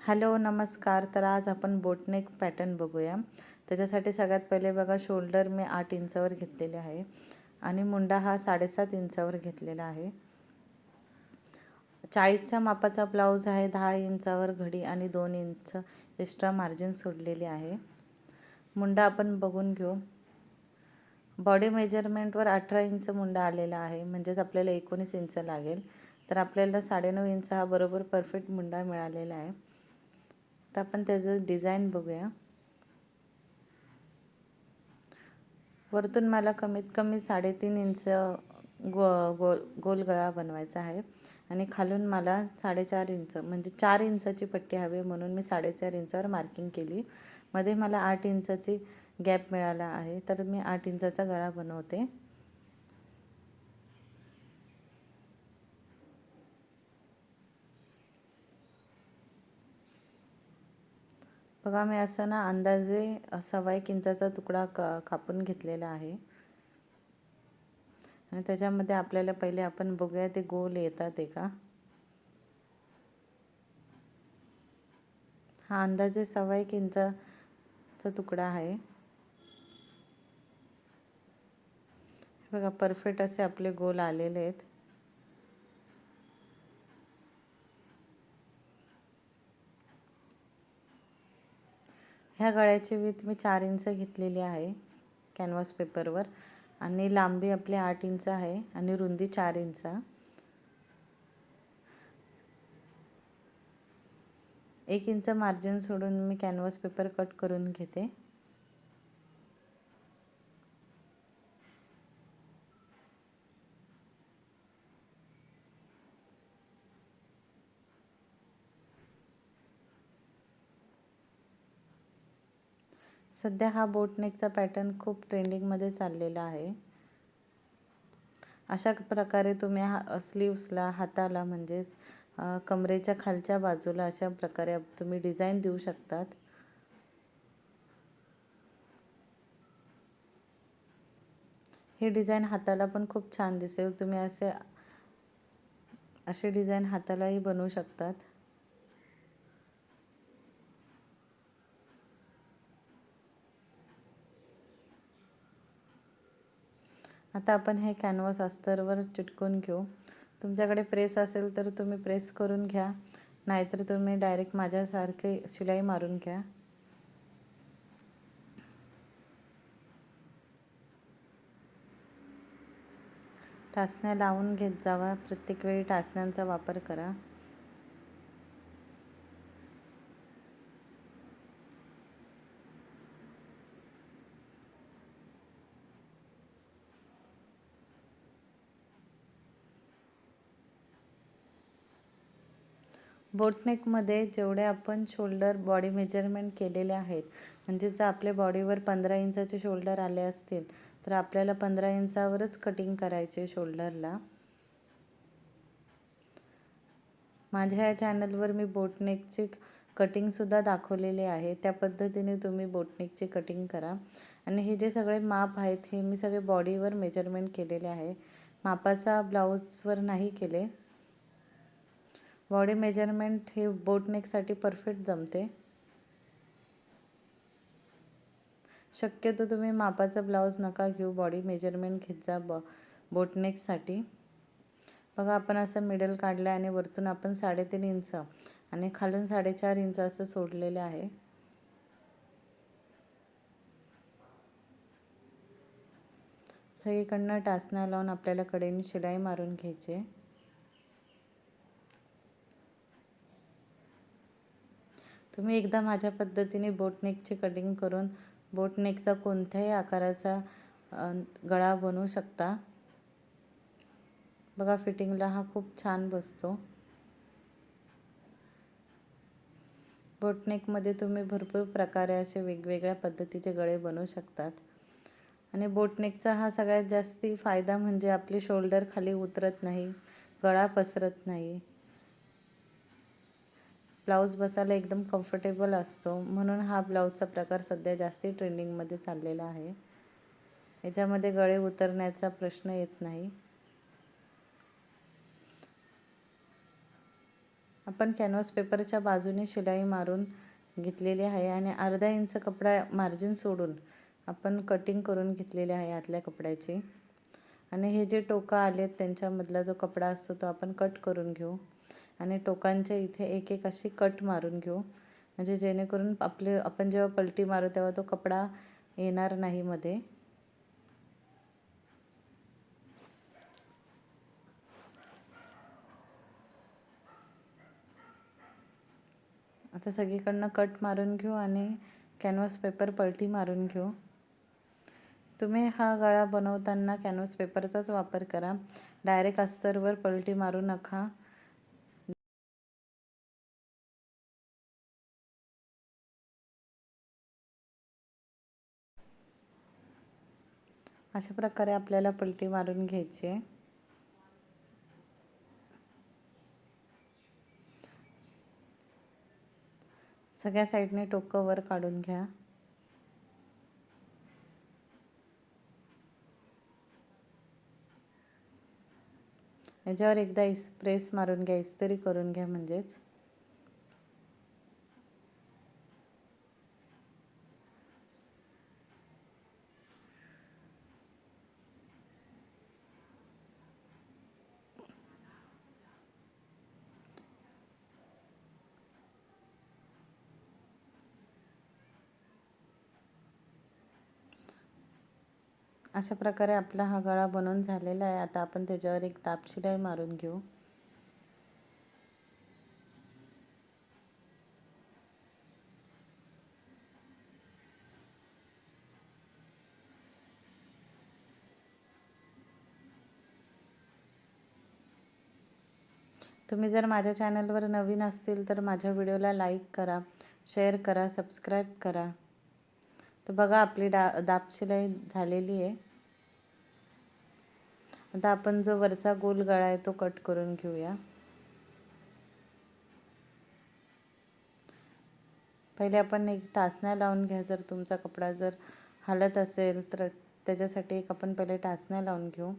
Hello नमस्कार. तर आज आपण बोटनेक पॅटर्न बघूया. त्याच्यासाठी सगळ्यात पहिले बघा, शोल्डर मी 8 इंचावर घेतलेले आहे आणि मुंडा हा 7.5 इंचावर घेतलेला आहे. 40च्या मापाचा ब्लाऊज आहे. 10 इंचावर घडी आणि 2 इंच एक्स्ट्रा मार्जिन सोडलेली आहे. मुंडा आपण बघून घेऊ. बॉडी मेजरमेंटवर 18 इंच मुंडा आलेला आहे, म्हणजेच आपल्याला 19 इंच लागेल. तर आपल्याला 9.5 इंच हा बरोबर परफेक्ट मुंडा मिळालेला आहे. तर आपण त्याचं डिझाईन बघूया. वरतून मला कमीत कमी 3.5 इंच गोल गळा बनवायचा आहे आणि खालून मला 4.5 इंच म्हणजे 4 इंचाची पट्टी हवी, म्हणून मी 4.5 इंचावर मार्किंग केली. मध्ये मला 8 इंचाची गॅप मिळाला आहे, तर मी 8 इंचाचा गळा बनवते. बघा, मी असं ना अंदाजे 1.25 इंचाचा तुकडा कापून घेतलेला आहे आणि त्याच्यामध्ये आपल्याला पहिले आपण बघूया ते गोल येतात ते का. हा अंदाजे 1.25 इंचाचा तुकडा आहे. बघा, परफेक्ट असे आपले गोल आलेले आहेत. ह्या गळ्याची विड्थ मी 4 इंच घेतलेली आहे कॅनव्हास पेपरवर आणि लांबी आपली 8 इंच आहे आणि रुंदी 4 इंच. 1 इंच मार्जिन सोडून मी कॅनव्हास पेपर कट करून घेते. सध्या हा बोटनेकचा पॅटर्न खूप ट्रेंडिंगमध्ये चाललेला आहे. अशा प्रकारे तुम्ही स्लीव्सला, हाताला म्हणजेच कमरेच्या खालच्या बाजूला अशा प्रकारे तुम्ही डिझाईन देऊ शकतात. ही डिझाईन हाताला पण खूप छान दिसेल. तुम्ही असे डिझाईन हातालाही बनवू शकतात. आता आपण हे कॅनव्हास अस्तरवर चिटकवून घेऊ. तुमच्याकडे प्रेस असेल तर तुम्ही प्रेस करून घ्या, नाहीतर तुम्ही डायरेक्ट माझ्यासारखे शिलाई मारून घ्या. टाचण्या लावून घेत जावा. प्रत्येक वेळी टाचण्यांचा वापर करा. बोटनेकमध्ये जेवढे आपण शोल्डर बॉडी मेजरमेंट केलेले आहेत, म्हणजे जर आपल्या बॉडीवर 15 इंचाचे शोल्डर आले असतील तर आपल्याला 15 इंचावरच कटिंग करायचे शोल्डरला. माझ्या या चॅनलवर मी बोटनेकची कटिंगसुद्धा दाखवलेली आहे. त्या पद्धतीने तुम्ही बोटनेकची कटिंग करा. आणि हे जे सगळे माप आहेत हे मी सगळे बॉडीवर मेजरमेंट केलेले आहे, मापाचा ब्लाऊजवर नाही केले. बॉडी मेजरमेंट हे बोटनेकसाठी परफेक्ट जमते. शक्यतो तुम्ही मापाचा ब्लाऊज नका घेऊ, बॉडी मेजरमेंट घेत जा बोटनेकसाठी. बघा, आपण असं मिडल काढलं आणि वरतून आपण 3.5 इंच आणि खालून 4.5 इंच असं सोडलेलं आहे. सगळीकडनं टाचण्या लावून आपल्याला कडेने शिलाई मारून घ्यायची. तुम्ही एकदा माझ्या पद्धतीने बोटनेकची कटिंग करून बोटनेकचा कोणत्याही आकाराचा गळा बनवू शकता. बघा, फिटिंगला हा खूप छान बसतो. बोटनेकमध्ये तुम्ही भरपूर प्रकारे असे वेगवेगळ्या पद्धतीचे गळे बनवू शकतात. आणि बोटनेकचा हा सगळ्यात जास्ती फायदा म्हणजे आपले शोल्डर खाली उतरत नाही, गळा पसरत नाही, ब्लाऊज बसायला एकदम कम्फर्टेबल असतो. म्हणून हा ब्लाऊजचा प्रकार सध्या जास्ती ट्रेंडिंगमध्ये चाललेला आहे. याच्यामध्ये गळे उतरण्याचा प्रश्न येत नाही. आपण कॅनव्हास पेपरच्या बाजूने शिलाई मारून घेतलेली आहे आणि अर्धा इंच कपडा मार्जिन सोडून आपण कटिंग करून घेतलेले आहे आतल्या कपड्याची. आणि हे जे टोकं आलेत त्यांच्यामधला जो कपडा असतो तो आपण कट करून घेऊ आणि टोकांच्या इथे एक एक अशी कट मारून घेऊ, म्हणजे जेणेकरून आपण जेव्हा पलटी मारू तेव्हा तो कपडा येणार नाही मध्ये. आता सगळीकडनं कट मारून घेऊ आणि कॅनव्हास पेपर पलटी मारून घेऊ. तुम्ही हा गळा बनवताना कॅनव्हास पेपरचाच वापर करा, डायरेक्ट अस्तरवर पलटी मारू नका. अशा प्रकारे आपल्याला पलटी मारून घ्यायची आहे. सगळ्या साईडने टोकं वर काढून घ्या. याच्यावर एकदा प्रेस मारून घ्या, इस्त्री करून घ्या म्हणजेच. अशा प्रकारे आपला हा गळा बनवून झालेला आहे. आता आपण त्याच्यावर एक ताप शिलाई मारून घेऊ. तुम्ही जर माझ्या चॅनलवर नवीन असतील तर माझ्या व्हिडिओला लाईक करा, शेअर करा, सबस्क्राईब करा. तर बघा आपली दाब शिलाई झालेली आहे. आता आपण जो वरचा गोल गळा आहे तो कट करून घेऊया. पहिले आपण एक टाचण्या लावून घ्या. जर तुमचा कपडा जर हलत असेल तर त्याच्यासाठी एक आपण पहिले टाचण्या लावून घेऊ.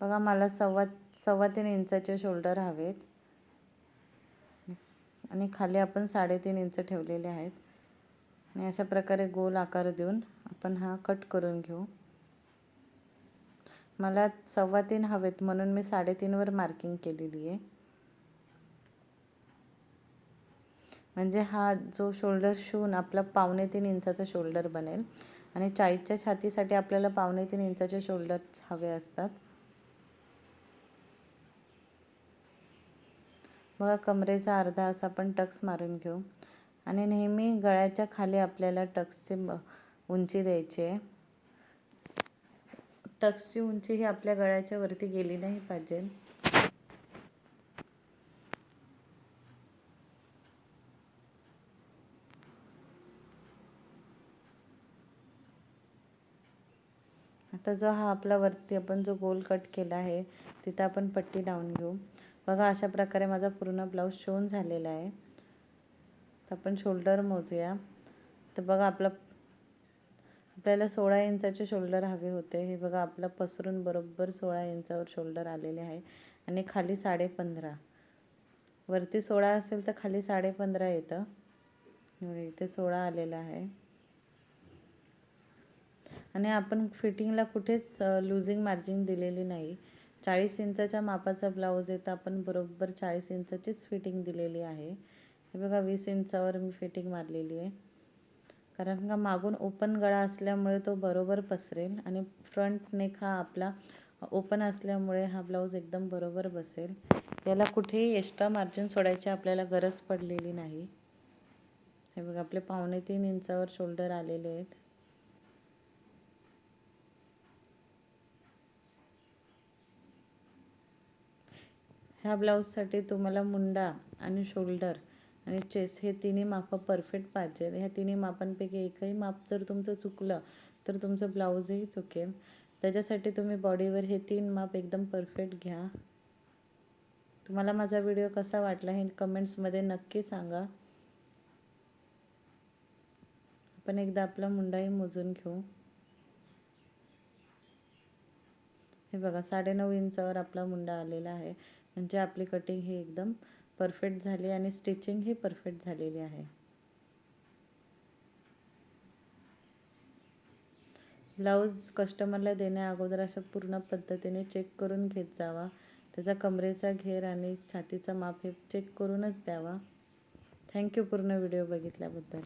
बघा मला 3.25 इंचाचे शोल्डर हवेत आणि खाली आपण 3.5 इंच ठेवलेले आहेत. आणि अशा प्रकारे गोल आकार देऊन आपण हा कट करून घेऊ. मला 3.25 हवेत म्हणून मी 3.5 वर मार्किंग केलेली आहे. म्हणजे हा जो शोल्डर शिवून आपला 3.25 इंचाचा शोल्डर बनेल आणि 40च्या छातीसाठी आपल्याला 3.25 इंचाचे शोल्डर हवे असतात. बघा कमरेचा अर्धा असा आपण टक्स मारून घेऊ आणि नेहमी गळ्याच्या खाली आपल्याला टक्सची उंची द्यायची आहे. टक्सची उंची ही आपल्या गळ्याच्या वरती गेली नाही पाहिजे. आता जो हा आपला वरती आपण जो गोल कट केला आहे तिथं आपण पट्टी लावून घेऊ. बघा अशा प्रकारे माझा पूर्ण ब्लाऊज शिवून झालेला आहे. तर आपण शोल्डर मोजूया. तर बघा आपल्याला 16 इंचाचे शोल्डर हवे होते. हे बघा आपला पसरून बरोबर 16 इंचावर शोल्डर आलेले आहे आणि खाली 15.5. वरती 16 असेल तर खाली 15.5 येतं. इथे 16 आलेलं आहे. आणि आपण फिटिंगला कुठेच लूजिंग मार्जिन दिलेली नाही. 40 इंचाच्या मापाचा ब्लाऊज आहे तर आपण बरोबर 40 इंचाचीच फिटिंग दिलेली आहे. हे बघा 20 इंचावर मी फिटिंग मारलेली आहे, कारण का मागून ओपन गळा असल्यामुळे तो बरोबर पसरेल आणि फ्रंट नेक हा आपला ओपन असल्यामुळे हा ब्लाऊज एकदम बरोबर बसेल. याला कुठेही एक्स्ट्रा मार्जिन सोडायची आपल्याला गरज पडलेली नाही. हे बघा आपले 3.25 इंचावर शोल्डर आलेले आहेत. ह्या ब्लाऊजसाठी तुम्हाला मुंडा आणि शोल्डर आणि चेस्ट हे तिन्ही मापं परफेक्ट पाहिजे. ह्या तिन्ही मापांपैकी एकही माप जर तुमचं चुकलं तर तुमचं ब्लाऊजही चुकेल. त्याच्यासाठी तुम्ही बॉडीवर हे 3 माप एकदम परफेक्ट घ्या. तुम्हाला माझा व्हिडिओ कसा वाटला हे कमेंट्समध्ये नक्की सांगा. आपण एकदा आपला मुंडाही मोजून घेऊ. हे बघा 9.5 इंचावर आपला मुंडा आलेला आहे. म्हणजे आपली कटिंग ही एकदम परफेक्ट झाली आणि स्टिचिंग ही परफेक्ट झालेली आहे. ब्लाऊज कस्टमरला देण्या अगोदर अशा पूर्ण पद्धतीने चेक करून घेत जावा. त्याचा कमरेचा घेर आणि छातीचा माप हे चेक करूनच द्यावा. थँक्यू पूर्ण व्हिडिओ बघितल्याबद्दल.